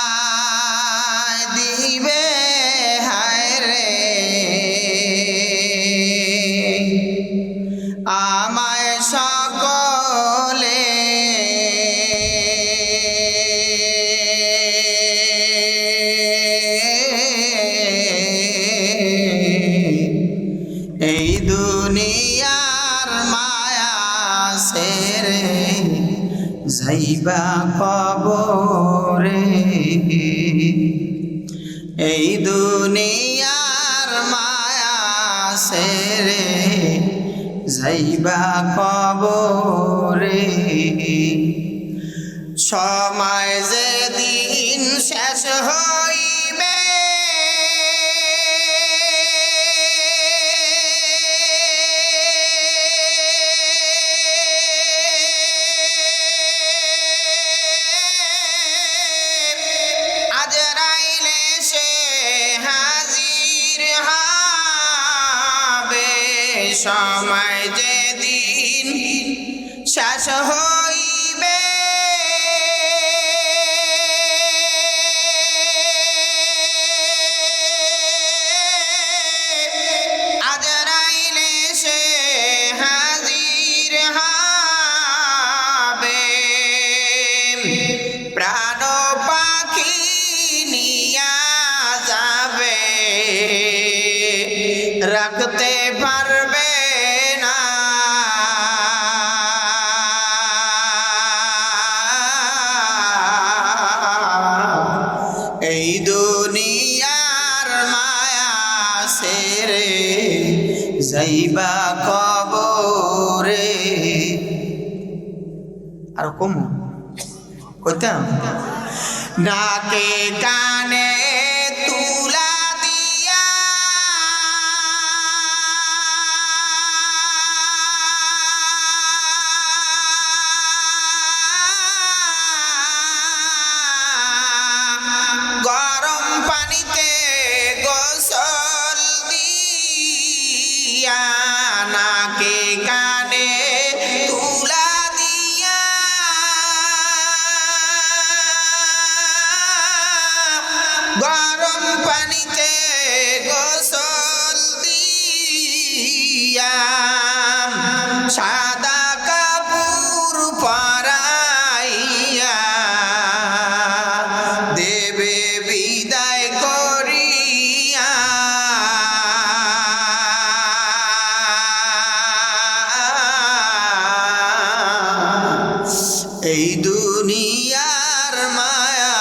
চিরবিদায় দিবে হায় রে আমায় সকলে এই দুনিয়ার মায়া সেরে যাইবা কবরে এই দুনিয়ার মায়া সেরে যাইবা কবরে সময় যেদিন শেষ হইবে আজরাইলে সে হাজির হবে সময় যেদিন শেষ হইবে আজরাইলে সে হাজির হবে প্রাণ পাখি নিয়া যাবে রাখতে পারবে না এই দুনিয়ার মায়া সেরে যাইবা কবরে আর কম কইতাম নাকে কানে তুলা দিয়া গরম পানিতে গোসল দিয়া নাকে কানে তুলা দিয়া গরম পানিতে গোসল দিয়া সাদা কাপড় পরাইয়া দেবে বিদায় করিয়া এই দুনিয়ার মায়া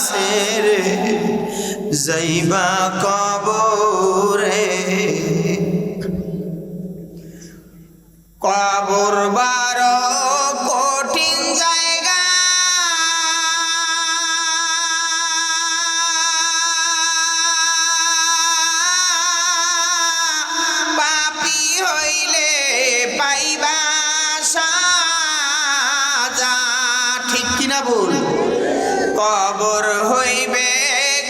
সেরে যাইবা কবরে কবর বারো কঠিন জায়গা পাপী হইলে পাইবা সাজা ঠিক কিনা বল কবর হইবে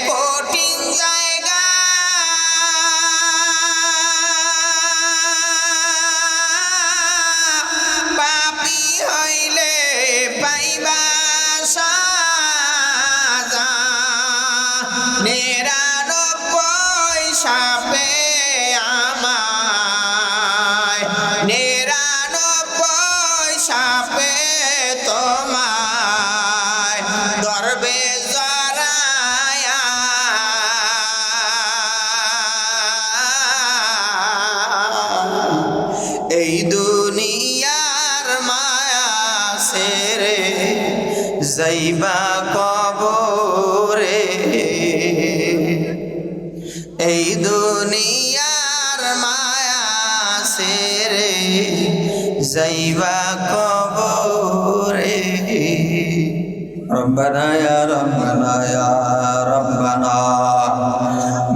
কঠিন জায়গা পাপী হইলে পাইবা সাজা 99 সাপে আমায় 99 সাপে তোমায় ধরবে জড়ায়া এই দুনিয়ার মায়া সেরে যাইবা কবরে এই দুনিয়ার মায়া সেরে যাইবা কবরে রব্বানা ইয়া রব্বানা ইয়া রব্বানা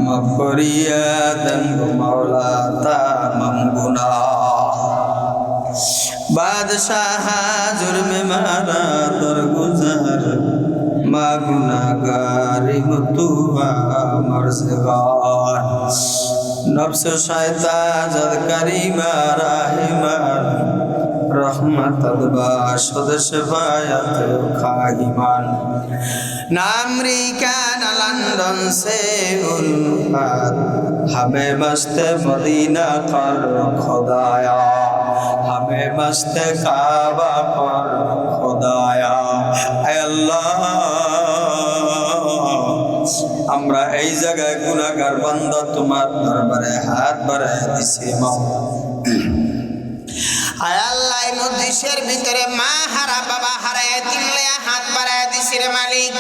মাফ করিয়া দেন গো মাওলা তামাম গুনাহ বাদশাহ জুরমে মারা দরগুজার মা গুনাহগারি মুতুবা মরজগার নফস শয়তান জাদকারি মারাহিমার रहमत बाशद शफायत खाहिमान ना अमेरिका ना लंदन से उल्फत हमें मस्त मदीना कर खुदाया हमें मस्त काबा पर खुदाया ऐ अल्लाह আমরা এই জায়গায় গুনাহগার বান্দা তোমার দরবারে হাত বাড়ায় দিছি মাওলা আয় আল্লাহ এই মজলিসের ভিতরে মা হারা বাবা হারা দিলে হাত বাড়ায় দিছি রে মালিক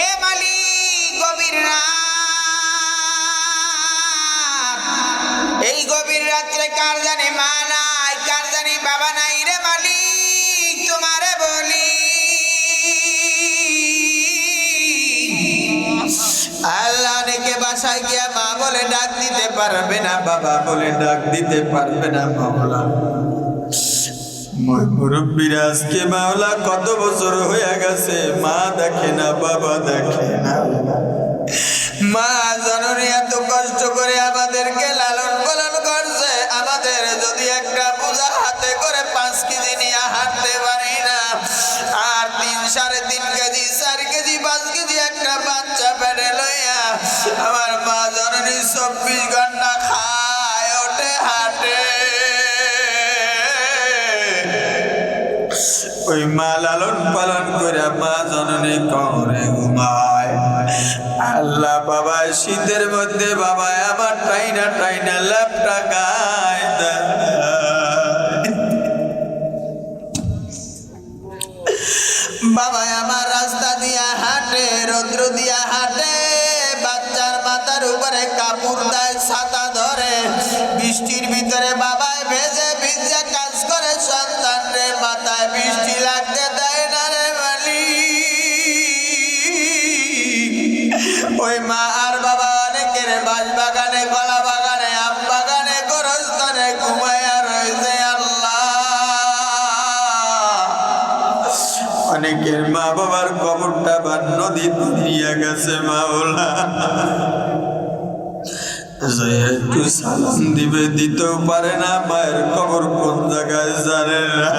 এ মালিক গভীর রাত এই গভীর রাত্রে কার জানে মা নাই কার জানে বাবা নাই রে মালিক তোমারে বলি আল্লাহ অনেকে বাসায় গিয়া মা বলে ডাক দিতে পারবে না বাবা বলে ডাক দিতে পারবে না মাওলা মুরব্বীরা আজকে মাওলা কত বছর হয়ে গেছে মা দেখে না বাবা দেখে না মা জননী এত কষ্ট করে আমাদেরকে লালন পালন করছে আমাদের যদি একটা বোঝা হাতে করে 5 কেজি নিয়ে হাঁটতে পারি না আর 3-3.5 কেজি 4 কেজি 5 কেজি একটা বাচ্চা পেটে লইয়া আমার মা জননী 24 ঘন্টা খায় ওঠে হাঁটে ওই মা লালন পালন করে মা জননী কবরে ঘুমায় আল্লাহ বাবা শীতের মধ্যে বাবা আমার টাইনা টাইনা ল্যাপটা গায় বাবা আমার রাস্তা দিয়া হাঁটে রৌদ্র দিয়া হাঁটে বাচ্চার মাথার উপরে কাপড় দেয় ছাতা ধরে বৃষ্টির ভিতরে বাবায় ভেজে ভিজে কাজ করে সন্তান রে মাথায় বৃষ্টি লাগতে দেয় না রে মালিক ওই মা আর বাবা অনেকের বাঁশ বাগানে কলা বাগানে আম বাগানে গোরস্থানে ঘুমাইয়া রয়েছে আল্লাহ অনেকের মা বাবার কবরটা বা নদীতে নিয়ে গেছে মাওলা একটু সালাম দিবে দিতেও পারে না মায়ের কবর কোন জায়গায় জানে না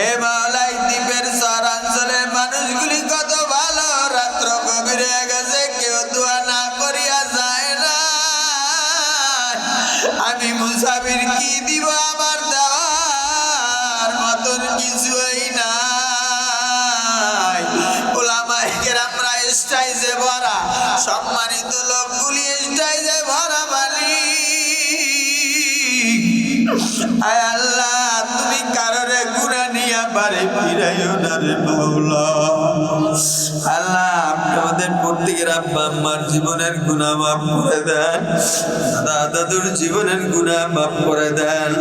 এ মাওলাই দ্বীপের শহরাঞ্চলের মানুষগুলি কত ভালো রাত্র গভীর হয়ে গেছে কেউ দোয়া না করিয়া যায় না আমি মুসাফির কি দিব আমার দেওয়ার মতন কিছুই না আমরা স্টাইজে ভরা সম্মানিত লোকগুলি স্টাইজে ভরা মালিক আয় আল্লাহ তুমি কারণে গুণা নিয়ে বাড়ি ফিরাইও না রে মাওলা আল্লাহ আমাদের প্রত্যেকের আব্বা আম্মার জীবনের গুনাহ মাফ করে দেন দাদা দাদুর জীবনের গুনাহ মাফ করে দেন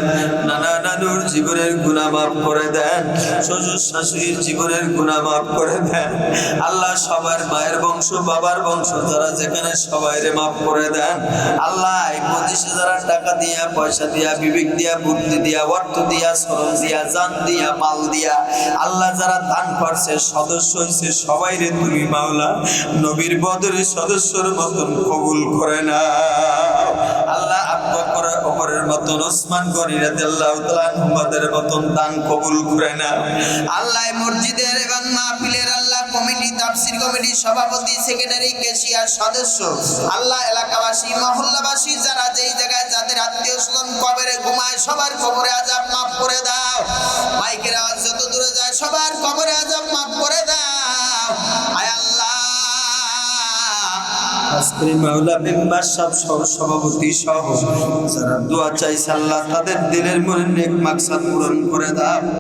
নানা নানুর জীবনের গুনাহ মাফ করে দেন শ্বশুর শাশুড়ির জীবনের গুনাহ মাফ করে দেন আল্লাহ সবার মায়ের বংশ বাবার বংশ যারা যেখানে সবাইরে মাফ করে দেন আল্লাহ এই মজলিসে যারা টাকা দিয়া পয়সা দিয়া বিবেক দিয়া বুদ্ধি দিয়া অর্থ দিয়া শ্রম দিয়া জান দিয়া মাল দিয়া আল্লাহ যারা দান করছে সদস্য হইছে সবাইরে তুমি মাওলা নবীর বদরের সদস্যর মতন কবুল করে না আল্লাহ আবু বকর ওমরের মতন ওসমান গনি রাদিয়াল্লাহু তাআলা আনহুদের মতন দান কবুল করে না আল্লাহ মসজিদের এবং মাহফিলের আল্লাহ কমিটি তাফসীর কমিটি সভাপতি সেক্রেটারি ক্যাশিয়ার সদস্য আল্লাহ এলাকাবাসী মহল্লাবাসী যারা যেই জায়গায় যাদের আত্মীয় স্বজন কবরে ঘুমায় সবার কবরে আযাব মাফ করে দাও মাইকের আওয়াজ যত দূরে যায় সবার কবরে আযাব মাফ করে দাও আয় আল্লাহ আজকে মাওলা মেম্বার সব সভাপতি সহ যারা দোয়া চাইছে আল্লাহ তাদের দিলের মনে নেক মাকসাদ পূরণ করে দাও।